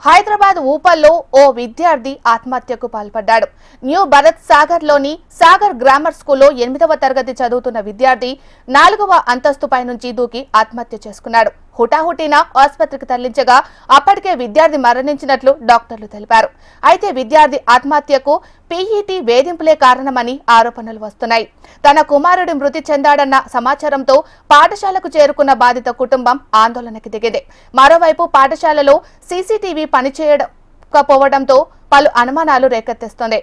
హైదరాబాద్ ఊపల్లో ఓ విద్యార్థి ఆత్మహత్యకు పాల్పడ్డాడు. న్యూ భరత్ సాగర్ లోని సాగర్ గ్రామర్ స్కూల్లో 8వ తరగతి చదువుతున్న విద్యార్థి 4వ అంతస్తుపై నుంచి దూకి ఆత్మహత్య చేసుకున్నాడు. హుటాహుటిన ఆసుపత్రికి తరలించగా అప్పటికే విద్యార్థి మరణించినట్లు డాక్టర్లు తెలిపారు. అయితే విద్యార్థి ఆత్మహత్యకు పీఈటీ వేధింపులే కారణమని ఆరోపణలు వస్తున్నాయి. తన కుమారుడి మృతి చెందాడన్న సమాచారంతో పాఠశాలకు చేరుకున్న బాధిత కుటుంబం ఆందోళనకు దిగింది. మరోవైపు పాఠశాలలో సీసీటీవీ పనిచేయకపోవడంతో పలు అనుమానాలు రేకెత్తిస్తోంది.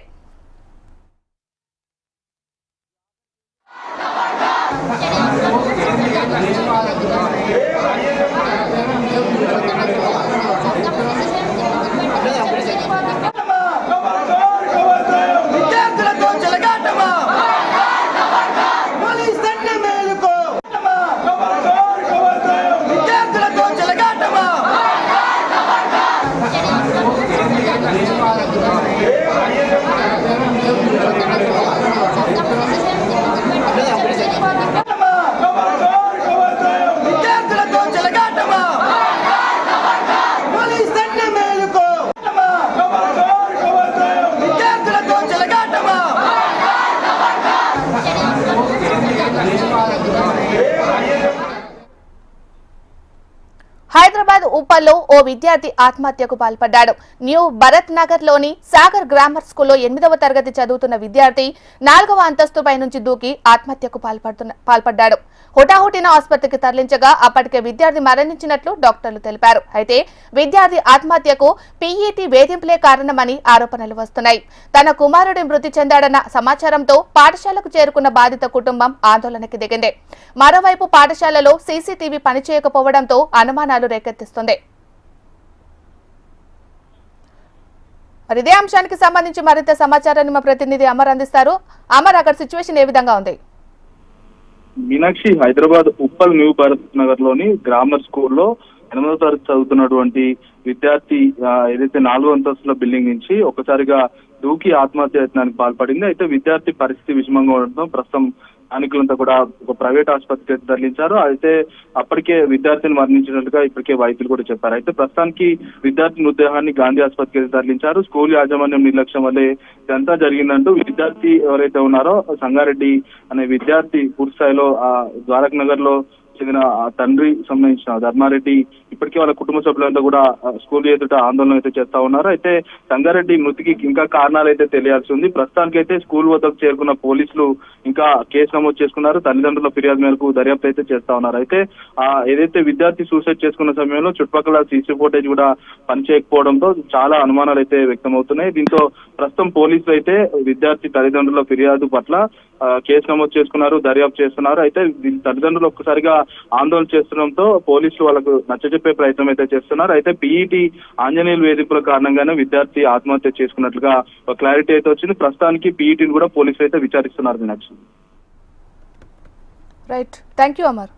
హైదరాబాద్ ఉప్పల్లో ఓ విద్యార్థి ఆత్మహత్యకు పాల్పడ్డాడు. న్యూ భరత్ నగర్ లోని సాగర్ గ్రామర్ స్కూల్లో 8వ తరగతి చదువుతున్న విద్యార్థి 4వ అంతస్తుపై నుంచి దూకి ఆత్మహత్యకు పాల్పడ్డాడు. హుటాహుటిన ఆసుపత్రికి తరలించగా అప్పటికే విద్యార్థి మరణించినట్లు డాక్టర్లు తెలిపారు. అయితే విద్యార్థి ఆత్మహత్యకు పీఈటీ వేధింపులే కారణమని ఆరోపణలు వస్తున్నాయి. తన కుమారుడి మృతి చెందాడన్న సమాచారంతో పాఠశాలకు చేరుకున్న బాధిత కుటుంబం ఆందోళనకు దిగింది. మరోవైపు పాఠశాలలో సీసీటీవీ పనిచేయకపోవడంతో అనుమానాలు రేకెత్తిస్తుంది. మరి ఇదే అంశానికి సంబంధించి మరింత సమాచారాన్ని మా ప్రతినిధి అమర్ అందిస్తారు. అమర్, అక్కడ సిచ్యువేషన్ ఏ విధంగా ఉంది? మీనాక్షి, హైదరాబాద్ ఉప్పల్ న్యూ భారత్ నగర్ లోని గ్రామర్ స్కూల్లో 8వ తరగతి చదువుతున్నటువంటి విద్యార్థి ఏదైతే 4వ అంతస్తుల బిల్డింగ్ నుంచి ఒకసారిగా దూకి ఆత్మహత్య యత్నానికి పాల్పడింది. అయితే విద్యార్థి పరిస్థితి విషమంగా ఉండడంతో ప్రస్తుతం స్థానికులంతా కూడా ఒక ప్రైవేట్ ఆసుపత్రికి తరలించారు. అయితే అప్పటికే విద్యార్థిని మరణించినట్టుగా ఇప్పటికే వైద్యులు కూడా చెప్పారు. అయితే ప్రస్తుతానికి విద్యార్థి మృతదేహాన్ని గాంధీ ఆసుపత్రికి తరలించారు. స్కూల్ యాజమాన్యం నిర్లక్ష్యం వల్లే ఇదంతా జరిగిందంటూ విద్యార్థి ఎవరైతే ఉన్నారో సంగారెడ్డి అనే విద్యార్థి పూర్తి స్థాయిలో ద్వారక్ నగర్ లో చెందిన తండ్రి సంబంధించిన ధర్మారెడ్డి ఇప్పటికే వాళ్ళ కుటుంబ సభ్యులంతా కూడా స్కూల్ ఎదుట ఆందోళన అయితే చేస్తా ఉన్నారు. అయితే సంగారెడ్డి మృతికి ఇంకా కారణాలు అయితే తెలియాల్సి ఉంది. ప్రస్తుతానికి అయితే స్కూల్ వద్దకు చేరుకున్న పోలీసులు ఇంకా కేసు నమోదు చేసుకున్నారు. తల్లిదండ్రుల ఫిర్యాదు మేరకు దర్యాప్తు అయితే చేస్తా ఉన్నారు. అయితే ఏదైతే విద్యార్థి సూసైడ్ చేసుకున్న సమయంలో చుట్టుపక్కల సీసీ ఫుటేజ్ కూడా పనిచేయకపోవడంతో చాలా అనుమానాలు అయితే వ్యక్తమవుతున్నాయి. దీంతో ప్రస్తుతం పోలీసులు అయితే విద్యార్థి తల్లిదండ్రుల ఫిర్యాదు పట్ల కేసు నమోదు చేసుకున్నారు, దర్యాప్తు చేస్తున్నారు. అయితే తల్లిదండ్రులు ఒక్కసారిగా ఆందోళన చేస్తుండడంతో పోలీసులు వాళ్ళకు నచ్చజెప్పే ప్రయత్నం అయితే చేస్తున్నారు. అయితే పీఈటీ ఆంజనేయులు వేధింపుల కారణంగానే విద్యార్థి ఆత్మహత్య చేసుకున్నట్లుగా ఒక క్లారిటీ అయితే వచ్చింది. ప్రస్తుతానికి పీఈటీని కూడా పోలీసులు అయితే విచారిస్తున్నారు. Meenakshi, right, thank you Amar.